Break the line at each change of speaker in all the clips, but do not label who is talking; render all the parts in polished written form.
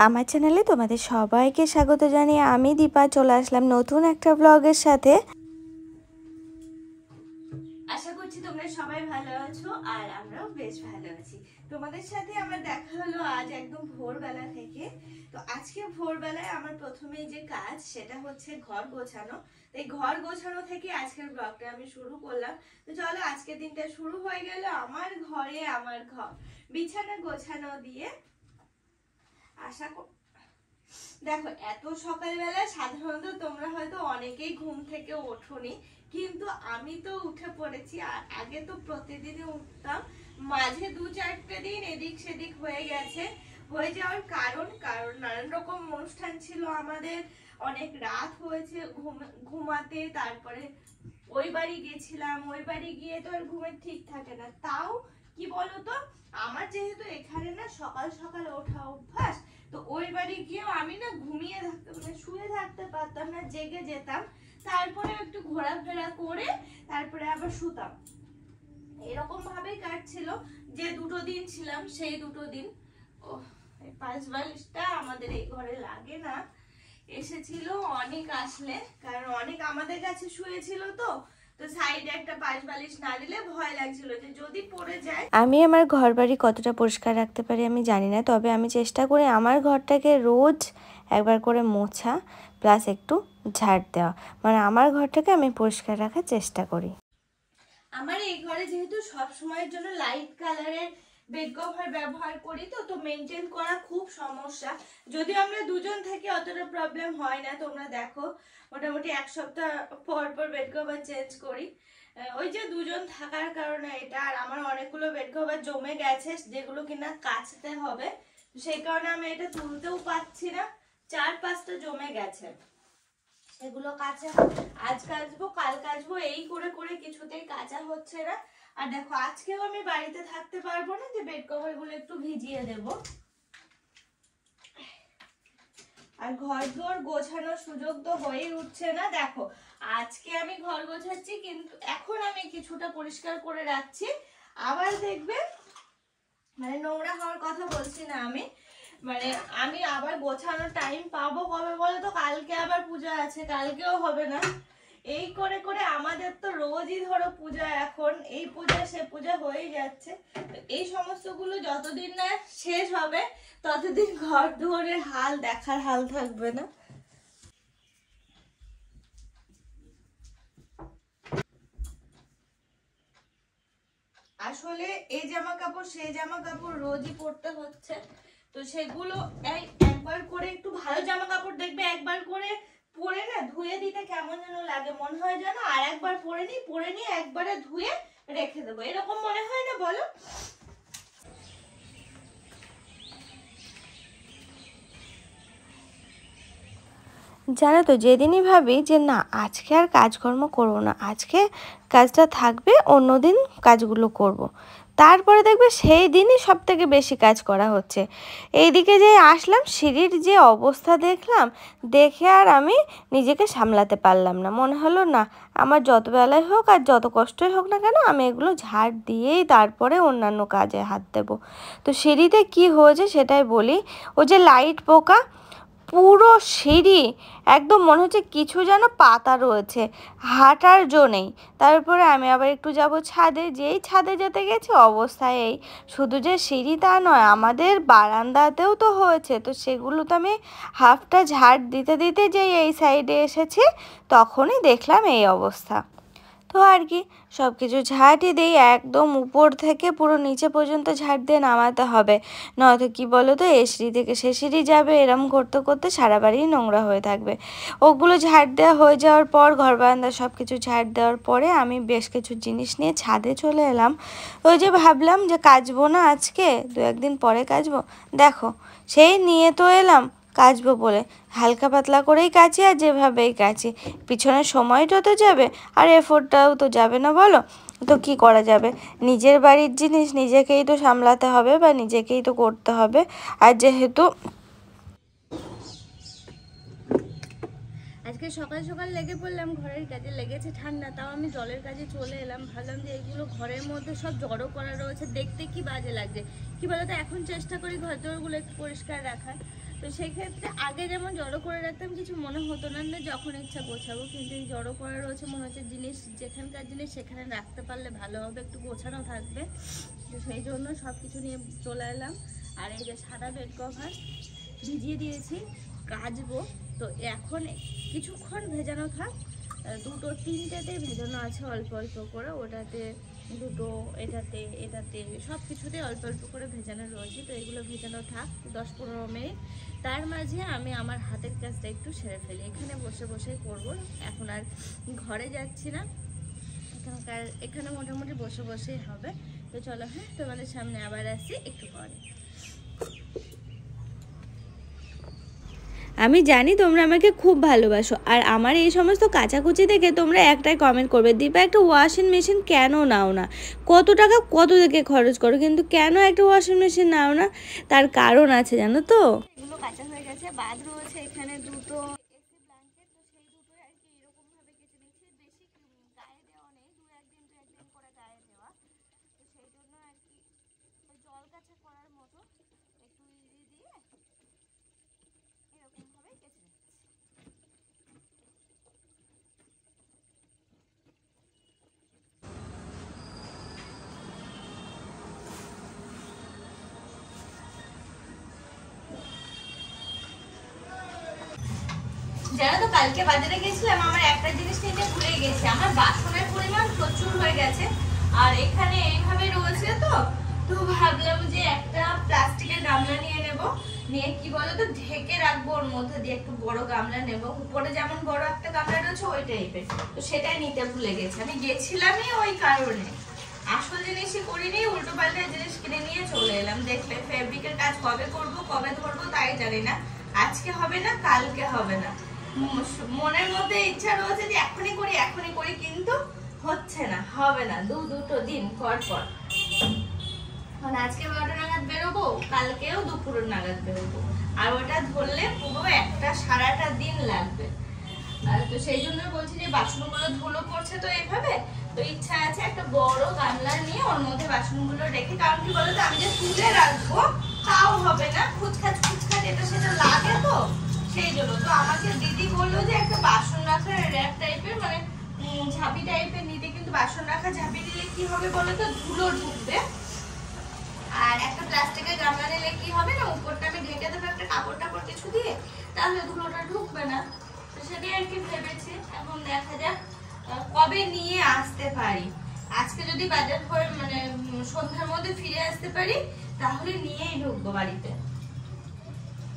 আমার চ্যানেলে তোমাদের সবাইকে স্বাগত জানিয়ে আমি দীপা চলে আসলাম নতুন একটা ব্লগের সাথে। আশা করছি তোমরা সবাই ভালো আছো আর আমরাও বেশ ভালো আছি। তোমাদের সাথে আমার দেখা হলো আজ একদম ভোরবেলা থেকে। তো আজকে ভোরবেলায় আমার প্রথমেই যে কাজ সেটা হচ্ছে ঘর গোছানো। এই ঘর গোছানো থেকে আজকের ব্লগটা আমি শুরু করলাম। তো চলো আজকের দিনটা শুরু হয়ে গেল আমার ঘরে আমার ঘর বিছানা গোছানো দিয়ে। দেখো এত সকালবেলা সাধারণত তোমরা হয়তো অনেকেই ঘুম থেকে ওঠোনি, কিন্তু আমি তো উঠে পড়েছি। আর আগে তো প্রতিদিনই উঠতাম, মাঝে 2-4টে দিন এদিক সেদিক হয়ে গেছে। হয়ে যাওয়ার কারণ নানান রকম অনুষ্ঠান ছিল আমাদের, অনেক রাত হয়েছে ঘুমাতে। তারপরে ওই বাড়ি গেছিলাম, ওই বাড়ি গিয়ে তো আর ঘুমের ঠিক থাকে না। তাও কি বলতো, আমার যেহেতু এখানে না সকাল সকাল ওঠা অভ্যাস, তো ওই বাড়ি গিয়েও আমি না ঘুমিয়ে থাকতে মানে শুয়ে থাকতে পারতাম না, জেগে যেতাম। তারপরে একটু ঘোরাফেরা করে তারপরে আবার শুতাম। এরকম ভাবেই কাটছিল। যে 2 দিন ছিলাম সেই 2 দিন এই 5 বালিশটা আমাদের এই ঘরে লাগে না, এসেছিল অনেক আসলে, কারণ অনেক আমাদের কাছে শুয়েছিল। তো সাইডে একটা 5 বালিশ না দিলে ভয় লাগছিল যে যদি পড়ে যায়। আমি আমার ঘর বাড়ি কতটা পরিষ্কার রাখতে পারি আমি জানি না, তবে আমি চেষ্টা করি আমার ঘরটাকে রোজ একবার করে মোছা প্লাস একটু ঝাড় দেওয়া, মানে আমার ঘরটাকে আমি পরিষ্কার রাখার চেষ্টা করি। আমার এই ঘরে যেহেতু সব সময়ের জন্য লাইট কালারের বেড কভার ব্যবহার করি, তো মেনটেন করা খুব সমস্যা। যদিও আমরা দুজন থেকে অতটা প্রবলেম হয় না, তোমরা দেখো মোটামুটি 1 সপ্তাহ পর পর বেড কভার চেঞ্জ করি। ওই যে দুজন থাকার কারণে এটা। আর আমার অনেকগুলো বেড কভার জমে গেছে যেগুলো কিনা কাচতে হবে, সেই কারণে আমি এটা তুলতেও পাচ্ছি না। 4-5টা জমে গেছে, সেগুলো কাচা আজ কাচবো কাল কাচবো, এই করে করে কিছুতেই কাচা হচ্ছে না। আর দেখো আজকেও আমি বাড়িতে থাকতে পারবো না যে বেড কভার গুলো একটু ভিজিয়ে দেব। আর ঘর দোর গোছানোর সুযোগ তো হয়েই উঠছে না। দেখো আজকে আমি ঘর গোছাচ্ছি, কিন্তু এখন আমি কিছুটা পরিষ্কার করে রাখছি। আবার দেখবে, মানে নোংরা হওয়ার কথা বলছি না আমি, মানে আমি আবার গোছানোর টাইম পাবো কবে বলো তো? কালকে আবার পূজা আছে, কালকেও হবে না। এই করে করে আমাদের তো রোজই ধরো পূজা, এখন এই পূজা সে পূজা হয়েই যাচ্ছে। এই সমস্তগুলো যতদিন না শেষ হবে ততদিন ঘর দুয়ারের হাল দেখার হাল থাকবে না। আসলে এই জামা কাপড় সেই জামা কাপড় রোজই পরতে হচ্ছে, তো সেগুলো একবার করে একটু ভালো জামা কাপড় দেখবে একবার করে পরে না ধুয়ে দিতে কেমন যেন লাগে, মনে হয় যেন আর একবার পরে নিয়ে একবারে ধুয়ে রেখে দেবো, এরকম মনে হয় না বলো? জানো তো, যেদিনই ভাবি যে না আজকে আর কাজকর্ম করবো না, আজকে কাজটা থাকবে অন্যদিন কাজগুলো করব, তারপরে দেখবে সেই দিনই সব থেকে বেশি কাজ করা হচ্ছে। এইদিকে যে আসলাম, সিঁড়ির যে অবস্থা দেখলাম, দেখে আর আমি নিজেকে সামলাতে পারলাম না। মনে হলো না, আমার যত বেলায় হোক আর যত কষ্টই হোক না কেন, আমি এগুলো ঝাড় দিয়েই তারপরে অন্যান্য কাজে হাত দেবো। তো সিঁড়িতে কি হয়েছে সেটাই বলি। ও যে লাইট পোকা, পুরো সিঁড়ি একদম মনে হচ্ছে কিছু যেন পাতা রয়েছে, হাঁটার জো নেই। তারপরে আমি আবার একটু যাব ছাদে, যেই ছাদে যেতে গেছি অবস্থায় এই, শুধু যে সিঁড়ি তা নয়, আমাদের বারান্দাতেও তো হয়েছে। তো সেগুলো তো আমি হাফটা ঝাড় দিতে দিতে যেই এই সাইডে এসেছি, তখনই দেখলাম এই অবস্থা। তো আর কি, সব কিছু ঝাড়ই দিই, একদম উপর থেকে পুরো নিচে পর্যন্ত ঝাড় দিয়ে নামাতে হবে, নয়তো কি বলো তো, এ সিঁড়ি থেকে সে সিঁড়ি যাবে, এরম করতে করতে সারা বাড়ি নোংরা হয়ে থাকবে। ওগুলো ঝাড় দেওয়া হয়ে যাওয়ার পর, ঘর বারান্দা সব কিছু ঝাড় দেওয়ার পরে আমি বেশ কিছু জিনিস নিয়ে ছাদে চলে এলাম। ওই যে ভাবলাম যে কাচবো না আজকে, 2-1 দিন পরে কাচবো, দেখো সেই নিয়ে তো এলাম কাচবো বলে, হালকা পাতলা করেই কাচি আর যেভাবেই কাচি, পিছনের সময়টা তো যাবে আর এফোর্টটাও তো যাবে না বলো? তো কি করা যাবে, নিজের বাড়ির জিনিস নিজেকেই তো সামলাতে হবে বা নিজেকেই তো করতে হবে। আর যেহেতু আজকে সকাল সকাল লেগে পড়লাম ঘরের কাজে, লেগেছে ঠান্ডা, তাও আমি জলের কাজে চলে এলাম। ভাবলাম যে এগুলো ঘরের মধ্যে সব জড়ো করা রয়েছে, দেখতে কি বাজে লাগছে। কি বলতো, এখন চেষ্টা করি ঘর দোরগুলো একটু পরিষ্কার রাখার। তো সেক্ষেত্রে আগে যেমন জড়ো করে রাখতাম কিছু মনে হতো না, যখন ইচ্ছা গোছাবো, কিন্তু এই জড়ো করে রয়েছে মনে হচ্ছে জিনিস যেখানকার জিনিস সেখানে রাখতে পারলে ভালো হবে, একটু গোছানো থাকবে। তো সেই জন্য সব কিছু নিয়ে চলে এলাম। আর এই যে সাদা বেড কভার ভিজিয়ে দিয়েছি, কাচবো। তো এখন কিছুক্ষণ ভেজানো থাক, দুটো তিনটেতে ভেজানো আছে অল্প অল্প করে, ওটাতে দুটো, এটাতে সব কিছুতে অল্প অল্প করে ভেজানো রয়েছে। তো এগুলো ভেজানো থাক 10-15 মিনিট। তার মাঝে আমি আমার হাতের কাজটা একটু সেরে ফেলি, এখানে বসে বসে করবো। এখন আর ঘরে যাচ্ছি না, এখানে মোটামুটি বসে বসেই হবে। তো চলো, হ্যাঁ তোমাদের সামনে আবার আসছি একটু পরে। আমি জানি তোমরা আমাকে খুব ভালোবাসো, আর আমার এই সমস্ত কাচাকুচি দেখে তোমরা একটাই কমেন্ট করবে, দীপা একটা ওয়াশিং মেশিন কেন নাও না, কত টাকা কত থেকে খরচ করো, কিন্তু কেন একটা ওয়াশিং মেশিন নাও না? তার কারণ আছে জানো তো। এগুলো কাঁচা হয়ে গেছে, বাদ রয়েছে এখানে দুটো এসি ব্ল্যাঙ্কেট। তো সেই দুটো আর কি এরকম ভাবে কেচে নিচ্ছি, বেশি গায়ে দেওয়া নেই, 2-1 দিন করে গায়ে দেওয়া। তো সেই জন্য আর কি জল কাঁচা করার মতো একটু ইজি দিয়ে এরকম ভাবে কেচে নিচ্ছি। জানো তো কালকে বাজারে গেছিলাম, আমার একটা জিনিস নিতে ভুলে গেছি, আমার বাসনের পরিমাণ প্রচুর হয়ে গেছে। আর এখানে এইভাবে রয়েছে, তো ভাবলাম যে একটা প্লাস্টিকের গামলা নিয়ে নেব, নিয়ে কি বলতো ঢেকে রাখবো, ওর মধ্যে দিয়ে একটু বড় গামলা নেব, উপরে যেমন বড় একটা গামলা রয়েছে ওই টাইপের। তো সেটাই নিতে ভুলে গেছি, আমি গেছিলামই ওই কারণে, আসল জিনিসই করিনি, উল্টো পাল্টা জিনিস কিনে নিয়ে চলে এলাম। দেখলে ফেব্রিকের কাজ কবে করব কবে ধরবো তাই জানি না, আজকে হবে না কালকে হবে না, মনের মধ্যে ইচ্ছা রয়েছে যে এখনই করি, কিন্তু হচ্ছে না, হবে না, দুটো দিন পর পর। আজকে 12টা নাগাদ বেরোবো, কালকেও দুপুরের নাগাদ বেরোবো, আর ওটা ধরলে পুরো একটা সারাটা দিন লাগবে। আর তো সেই জন্য বলছি যে বাসনগুলো ধুলো পড়ছে তো এইভাবে, তো ইচ্ছা আছে একটা বড় গামলা নিয়ে ওর মধ্যে বাসনগুলো রেখে, কারণ কি বলতো আমি যে তুলে রাখবো তাও হবে না, খুচখাচ এটা সেটা লাগে, তো সেই জন্য। তো আমাকে দিদি বললো যে একটা বাসন রাখার র্যাক টাইপের, মানে ঝাঁপি টাইপের নিতে, কিন্তু বাসন রাখা ঝাঁপি দিলে কি হবে বলতো ধুলো ঢুকবে, আর একটা প্লাস্টিকের গামলা নিলে কি হবে না, উপরটা আমি ঢেকে দেবো একটা কাপড় কিছু দিয়ে, তাহলে ধুলোটা ঢুকবে না। তো সেটাই আর কি ভেবেছি, এখন দেখা যাক কবে নিয়ে আসতে পারি। আজকে যদি বাজার করে মানে সন্ধ্যার মধ্যে ফিরে আসতে পারি তাহলে নিয়েই ঢুকবো বাড়িতে।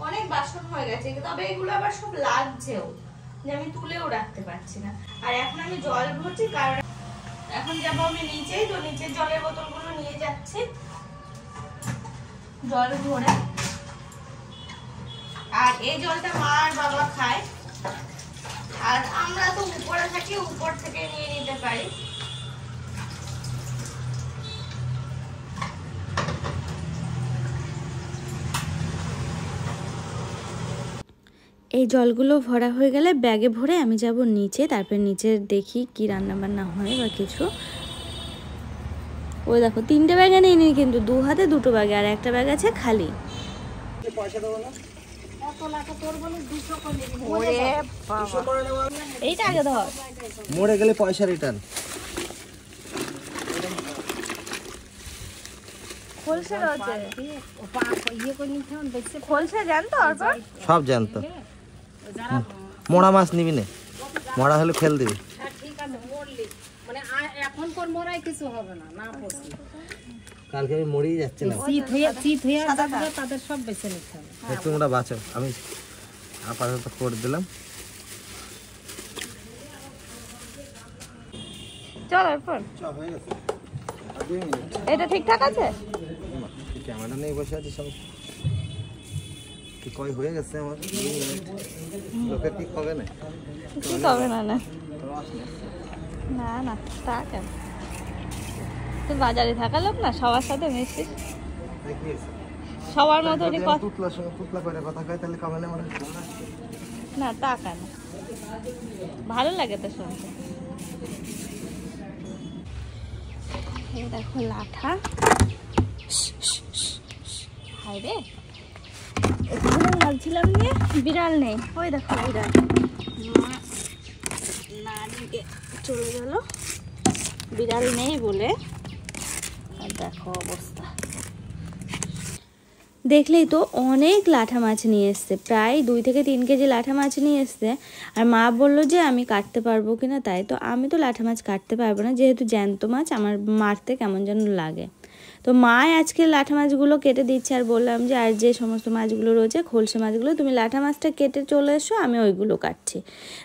অনেক বাসন হয়ে গেছে, তবে এগুলো আবার সব লাগছেও, যে আমি তুলেও রাখতে পারছি না। আর এখন আমি জল ভরছি, কারণ এখন যাবো আমি নিচেই, তো নিচের জলের বোতলগুলো নিয়ে যাচ্ছি জল ভরে। আর এই জলটা মা আর বাবা খায়, আর আমরা তো উপরে থাকি, উপর থেকে নিয়ে নিতে পারি।
এই জলগুলো ভরা হয়ে গেলে ব্যাগে ভরে আমি যাব নিচে, তারপর নিচে দেখি কি রান্না বান্না হয় বা কিছু। ওই দেখো 3টে ব্যাগে নেই, কিন্তু 2 হাতে 2টো ব্যাগে, আর একটা ব্যাগ আছে খালি। এইটা আগে ধর,
মরে গেলে পয়সা রিটার্ন।
খোলসা রয়েছে, খোলসা জানতো,
সব জানতো। মোড়া মাছ নিবি না, মোড়া হলে ফেল দিবি। কালকে আমি মরেই যাচ্ছি না,
তাদের সব বেছে নিতে হবে।
তোমরা বাঁচো, আমি আপাতত করে দিলাম।
চল এরপর
হয়ে গেছে,
এটা ঠিকঠাক আছে,
ক্যামেরা নেই বসে আছি সব কি কয় হয়ে গেছে আমার। লোকের ঠিক হবে না,
কি হবে না না না তা কেন, তুই বাজারে থাকা লোক না, সবার সাথে মিশিস, সবার মতনই
পুতলা করে কথা কয়, তাহলে কবে
না তা কেন, ভালো লাগে তো শুনতে। এই দেখো লাঠা, হাই রে
এখানে ভাবছিলাম যে বিড়াল নেই, ওই দেখো বিড়াল মা না নিয়ে চলে গেল বিড়াল নেই বলে। আর দেখো অবস্থা, দেখলেই তো অনেক লাঠা মাছ নিয়ে এসছে, প্রায় 2 থেকে 3 কেজি লাঠা মাছ নিয়ে এসছে। আর মা বললো যে আমি কাটতে পারবো কিনা, তাই তো আমি তো লাঠা মাছ কাটতে পারবো না, যেহেতু জ্যান্ত মাছ আমার মারতে কেমন যেন লাগে। তো মা আজকে লাঠা মাছগুলো কেটে দিচ্ছে, আর বললাম যে আর যে সমস্ত মাছগুলো রয়েছে খোলসে মাছগুলো তুমি লাঠা মাছটা কেটে চলে এসো, আমি ওইগুলো কাটছি।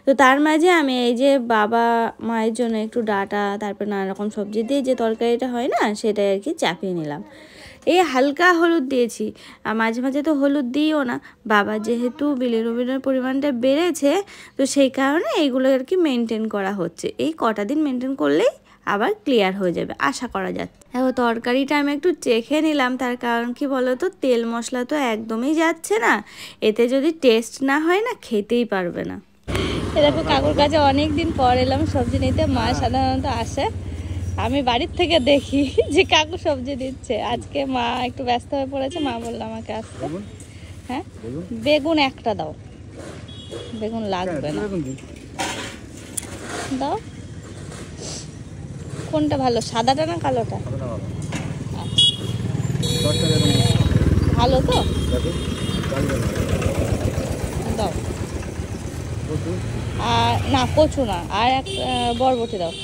তো তার মাঝে আমি এই যে বাবা মায়ের জন্য একটু ডাঁটা, তারপর নানা রকম সবজি দিয়ে যে তরকারিটা হয় না, সেটাই আর কি চাপিয়ে নিলাম। এই হালকা হলুদ দিয়েছি, আর মাঝে মাঝে তো হলুদ দিইও না, বাবা যেহেতু বিলিরুবিনের পরিমাণটা বেড়েছে, তো সেই কারণে এইগুলো আর কি মেনটেন করা হচ্ছে। এই কটা দিন মেনটেন করলেই আবার ক্লিয়ার হয়ে যাবে আশা করা যাচ্ছে। এখন তরকারিটা আমি একটু চেখে নিলাম, তার কারণ কি বলো তো, তেল মশলা তো একদমই যাচ্ছে না, এতে যদি টেস্ট না হয় না খেতেই পারবে না। এরকম কাকুর কাছে অনেক দিন পর এলাম সবজি নিতে, মা সাধারণত আসে, আমি বাড়ির থেকে দেখি যে কাকু সবজি দিচ্ছে। আজকে মা একটু ব্যস্ত হয়ে পড়েছে, মা বললো আমাকে আসতে। হ্যাঁ বেগুন একটা দাও, বেগুন লাগবে না, দাও। কোনটা ভালো, সাদাটা না কালোটা? ভালো তো, দাও। আর না কচু না, আর এক বরবটি দাও।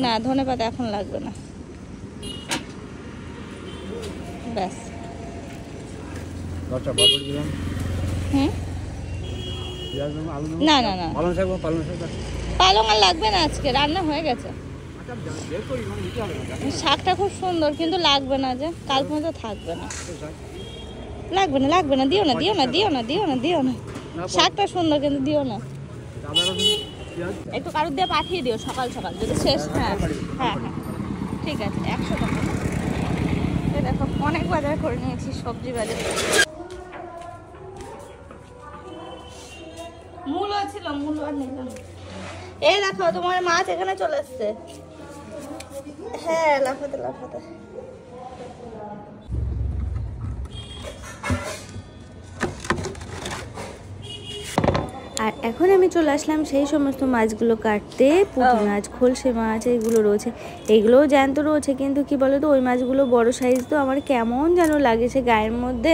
না ধনেপাতা এখন লাগবে না, ব্যাস। হুম না না না পালং আর লাগবে না, আজকে রান্না হয়ে গেছে। শাকটা খুব সুন্দর কিন্তু লাগবে না, যে কাল পর্যন্ত থাকবে না, লাগবে না লাগবে না, দিও না দিও না দিও না দিও না দিও না, শাকটা সুন্দর কিন্তু দিও না। একটু কারোর দিয়ে পাঠিয়ে দিও সকাল সকাল যদি শেষ। হ্যাঁ হ্যাঁ হ্যাঁ ঠিক আছে, 100 টাকা। দেখো অনেক বাজার করে নিয়েছি, সবজি বাজার। মূলো ছিল, মূলো আর নিলাম। এই দেখো তোমার মাছ এখানে চলে এসছে। হ্যাঁ লাফাতে লাফাতে। আর এখন আমি চলে আসলাম সেই সমস্ত মাছগুলো কাটতে। পুঁটি মাছ, খোলসে মাছ এইগুলো রয়েছে, এইগুলোও জ্যান্ত রয়েছে, কিন্তু কি বলো তো ওই মাছগুলো বড় সাইজ, তো আমার কেমন যেন লাগে সে গায়ের মধ্যে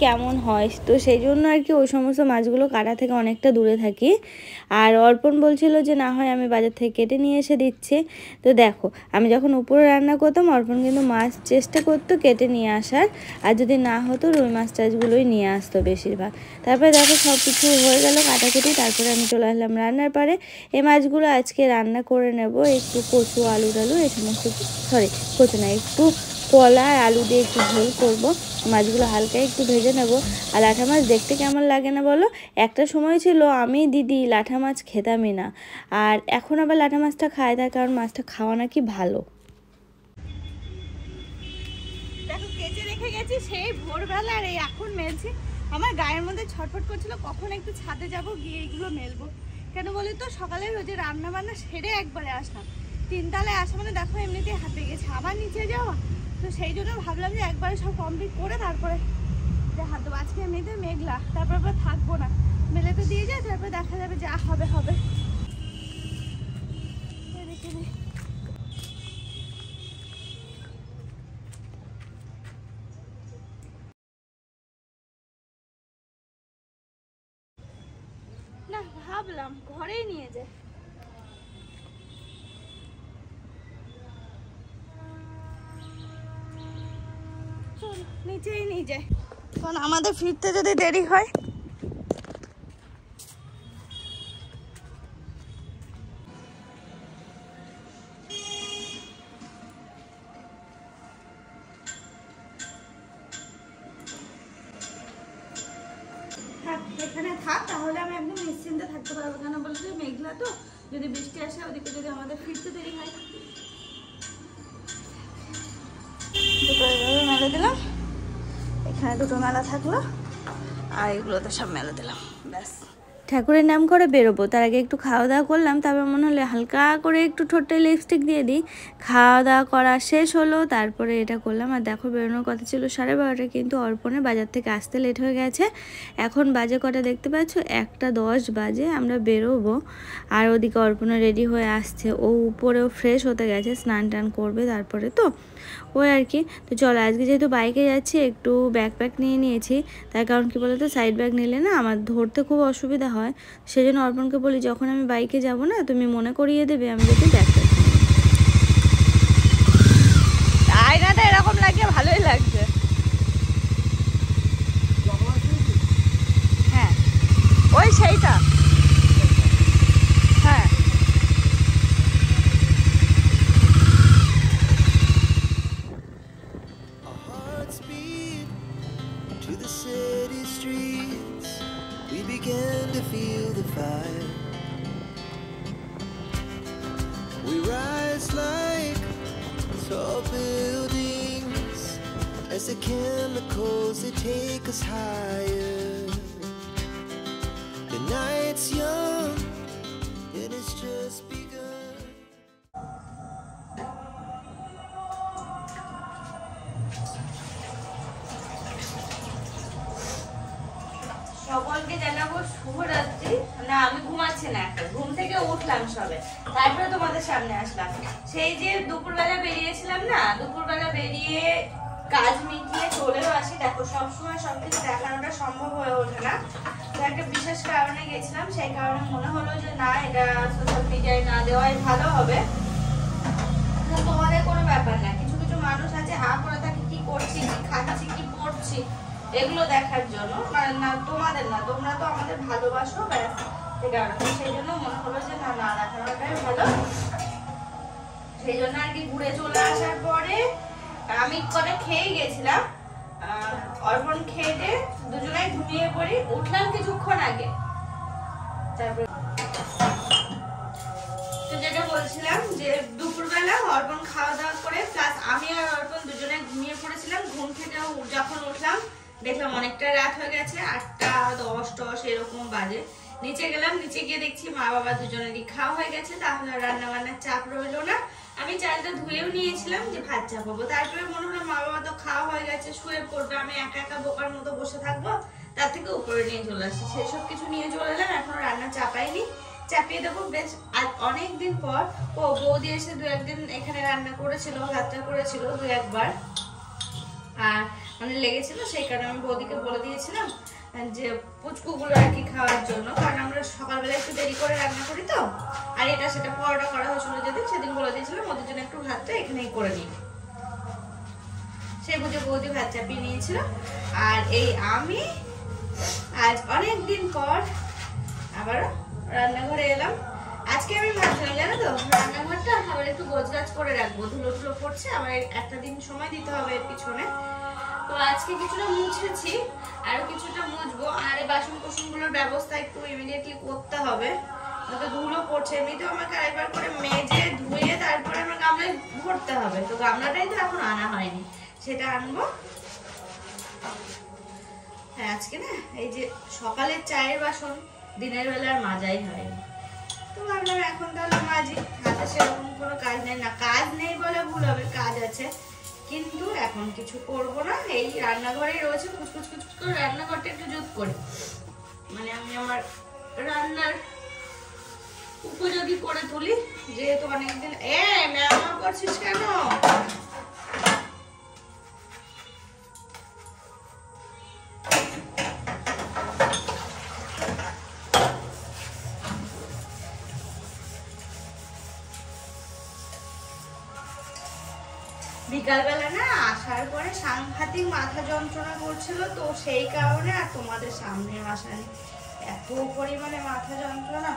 কেমন হয়, তো সেই জন্য আর কি ওই সমস্ত মাছগুলো কাটা থেকে অনেকটা দূরে থাকি। আর অর্পণ বলছিল যে না হয় আমি বাজার থেকে কেটে নিয়ে এসে দিচ্ছি। তো দেখো আমি যখন উপরে রান্না করতাম, অর্পণ কিন্তু মাছ চেষ্টা করতো কেটে নিয়ে আসার, আর যদি না হতো রুই মাছ টাছগুলোই নিয়ে আসতো বেশিরভাগ। তারপরে দেখো সব কিছু হয়ে গেল কাটাকুটি, তারপরে আমি চলে আসলাম রান্নার পারে। এই মাছগুলো আজকে রান্না করে নেব, একটু কচু আলু টালু এই সমস্ত, সরি কচু না, একটু কলা আর আলু দিয়ে একটু ঝোল করবো। মাছগুলো হালকা একটু ভেজে নেব। আর লাঠা মাছ দেখতে কেমন লাগে না বলো? একটা সময় ছিল আমি দিদি লাঠা মাছ খেতামই না, আর এখন আবার লাঠা মাছটা খায়, তার কারণ মাছটা খাওয়া নাকি ভালো। দেখো কেচে রেখে গেছি সেই ভোরবেলা, আর এই এখন মেলছি। আমার গায়ের মধ্যে ছটফট করছিল কখন একটু ছাদে যাব, গিয়ে এগুলো মেলবো। কেন বলি তো, সকালে রোজে রান্না বান্না সেরে একবারে আসলাম, 3 তলায় আসা মানে দেখো এমনিতেই হাঁপে গেছে, আবার নিচে যাওয়া, তো সেই জন্য ভাবলাম যে একবারে সব কমপ্লিট করে তারপরে হাত দেবো। আজকে এমনিতে মেঘলা, তারপর থাকবো না, মেলে তো দিয়ে যায়, তারপরে দেখা যাবে যা হবে হবে। না ভাবলাম ঘরেই নিয়ে যায়, নিচেই নিয়ে যায়, কারণ আমাদের ফিরতে যদি দেরি হয়। এখানে থাক, তাহলে আমি একদম নিশ্চিন্তে থাকতে পারবো। কেন বলছে মেঘলা তো, যদি বৃষ্টি আসে ওদিকে যদি আমাদের ফিরতে দেরি হয়। দুটো এইভাবে মেলে দিলাম, এখানে দুটো মেলা থাকলো, আর এগুলো তো সব মেলে দিলাম, ব্যাস ঠাকুরের নাম করে বেরোবো, তার আগে একটু খাওয়া দাওয়া করলাম, তারপর মনে হলো হালকা করে একটু ঠোঁটে লিপস্টিক দিয়ে দিই। খাওয়া দাওয়া করা শেষ হলো, তারপরে এটা করলাম। আর দেখো বেরোনোর কথা ছিল 12:30, কিন্তু অর্পণের বাজার থেকে আসতে লেট হয়ে গেছে। এখন বাজে কটা দেখতে পাচ্ছ, 1:10 বাজে। আমরা বেরোবো, আর ওদিকে অর্পণও রেডি হয়ে আসছে। ও উপরেও ফ্রেশ হতে গেছে, স্নান টান করবে তারপরে তো ওই আর কি। তো চলো আজকে যেহেতু বাইকে যাচ্ছি একটু ব্যাকপ্যাক নিয়ে নিয়েছি, তার কারণ কি বলতো, সাইড ব্যাগ নিলে না আমার ধরতে খুব অসুবিধা হয়। সেই জন্য অর্পণকে বলি যখন আমি বাইকে যাব না তুমি মনে করিয়ে দেবে আমি যদি ব্যাকপ্যাক নিই। আয়নাটা এরকম লাগে, ভালোই লাগছে। হ্যাঁ ওই সেইটা, হ্যাঁ
to the city streets, we began to feel the fire. We rise like tall buildings as the chemicals they take us higher. The night's young and it's just begun.
সকলকে জানাবো শুভরাত্রি। না আমি ঘুমাচ্ছি না, একটা ঘুম থেকে উঠলাম সবে, তারপরে তোমাদের সামনে আসলাম। সেই যে দুপুরবেলা বেরিয়েছিলাম না, দুপুরবেলা বেরিয়ে কাজ মিটিয়ে চলেও আসি। দেখো সবসময় সবকিছু দেখানোটা সম্ভব হয়ে ওঠে না, তো একটা বিশেষ কারণে গেছিলাম, সেই কারণে মনে হলো যে না এটা সোশ্যাল মিডিয়ায় না দেওয়াই ভালো হবে। তোমাদের কোনো ব্যাপার না, কিছু কিছু মানুষ আছে হা করে থাকে কি করছি, কি খাচ্ছি, কি পড়ছি, এগুলো দেখার জন্য। না তোমাদের না, তোমরা তো আমাদের ভালোবাসো, ব্যাস সেই জন্য মনে হলো যে না না দেখানোটাই ভালো। সেই জন্য আর কি ঘুরে চলে আসার পরে আমি করে খেয়ে গেছিলাম, অর্পণ খেয়ে দুজনেই ঘুমিয়ে পড়ি। উঠলাম কিছুক্ষণ আগে। তারপরে তো যেটা বলছিলাম যে দুপুরবেলা অর্পণ খাওয়া দাওয়া করে প্লাস আমি আর অর্পণ দুজনে ঘুমিয়ে পড়েছিলাম। ঘুম থেকে যখন উঠলাম দেখলাম অনেকটা রাত হয়ে গেছে, 8:10 এরকম বাজে। নিচে গেলাম, নিচে গিয়ে দেখছি মা বাবা দুজনেরই খাওয়া হয়ে গেছে, তাহলে রান্না বান্নার চাপ রইলো না। আমি চালটা ধুয়েও নিয়েছিলাম যে ভাত চাপাবো, তারপরে মনে হলো মা বাবা তো খাওয়া হয়ে গেছে, শুয়ে পড়বে, আমি একা একা বোকার মতো বসে থাকবো, তার থেকে উপরে নিয়ে চলে আসছি। সেই সব কিছু নিয়ে চলে এলাম, এখনো রান্না চাপাইনি, চাপিয়ে দেবো। বেশ অনেকদিন পর বৌদি এসে 2-1 দিন এখানে রান্না করেছিল, ভাতটা করেছিল 2-1 বার, আর মানে লেগেছিল। সেই কারণে আমি বৌদিকে বলে দিয়েছিলাম যে পুচকুগুলো আর কি খাওয়ার জন্য, কারণ আমরা সকালবেলা একটু দেরি করে রান্না করি তো, আর এটা সেটা পরোটা করা হয়েছিল যেদিন, সেদিন বলে দিয়েছিলাম ওদের জন্য একটু ভাতটা এখানেই করে নিই। সেই বুঝে বৌদি ভাত চাপিয়ে নিয়েছিল। আর এই আমি আজ অনেকদিন পর আবারও রান্নাঘরে এলাম। আজকে আমি ভাবছিলাম জানো তো, রান্নাঘরটা আবার একটু গোছগাছ করে রাখবো, ধুলো ধুলো পড়ছে, আবার একটা দিন সময় দিতে হবে এর পিছনে। তো আজকে কিছুটা মুছেছি, আরো কিছুটা মুছবো, আর এই বাসন কোসনগুলোর ব্যবস্থা একটু ইমিডিয়েটলি করতে হবে, তো ধুলো পড়ছে। এমনিতেও আমাকে আরেকবার করে মেজে ধুয়ে তারপরে আমার গামলায় ভরতে হবে, তো গামলাটাই তো এখন আনা হয়নি, সেটা আনবো। হ্যাঁ আজকে না এই যে সকালের চায়ের বাসন দিনের বেলার মাজাই হয়নি, তো ভাবলাম এখন তাহলে মাজি। হাতে সেরকম কোনো কাজ নেই, না কাজ নেই বলে ভুল হবে, কাজ আছে, কিন্তু এখন কিছু করবো না। এই রান্নাঘরেই রয়েছে, কুচকুচ কুচকুচ করে রান্নাঘরটা একটু জুত করি, মানে আমি আমার রান্নার উপযোগী করে তুলি, যেহেতু অনেকদিন। ম্যামা করছিস কেন? বিকালবেলা না আসার পরে সাংঘাতিক মাথা যন্ত্রণা করছিল, তো সেই কারণে আর তোমাদের সামনে আসা নেই, এত পরিমাণে মাথা যন্ত্রণা।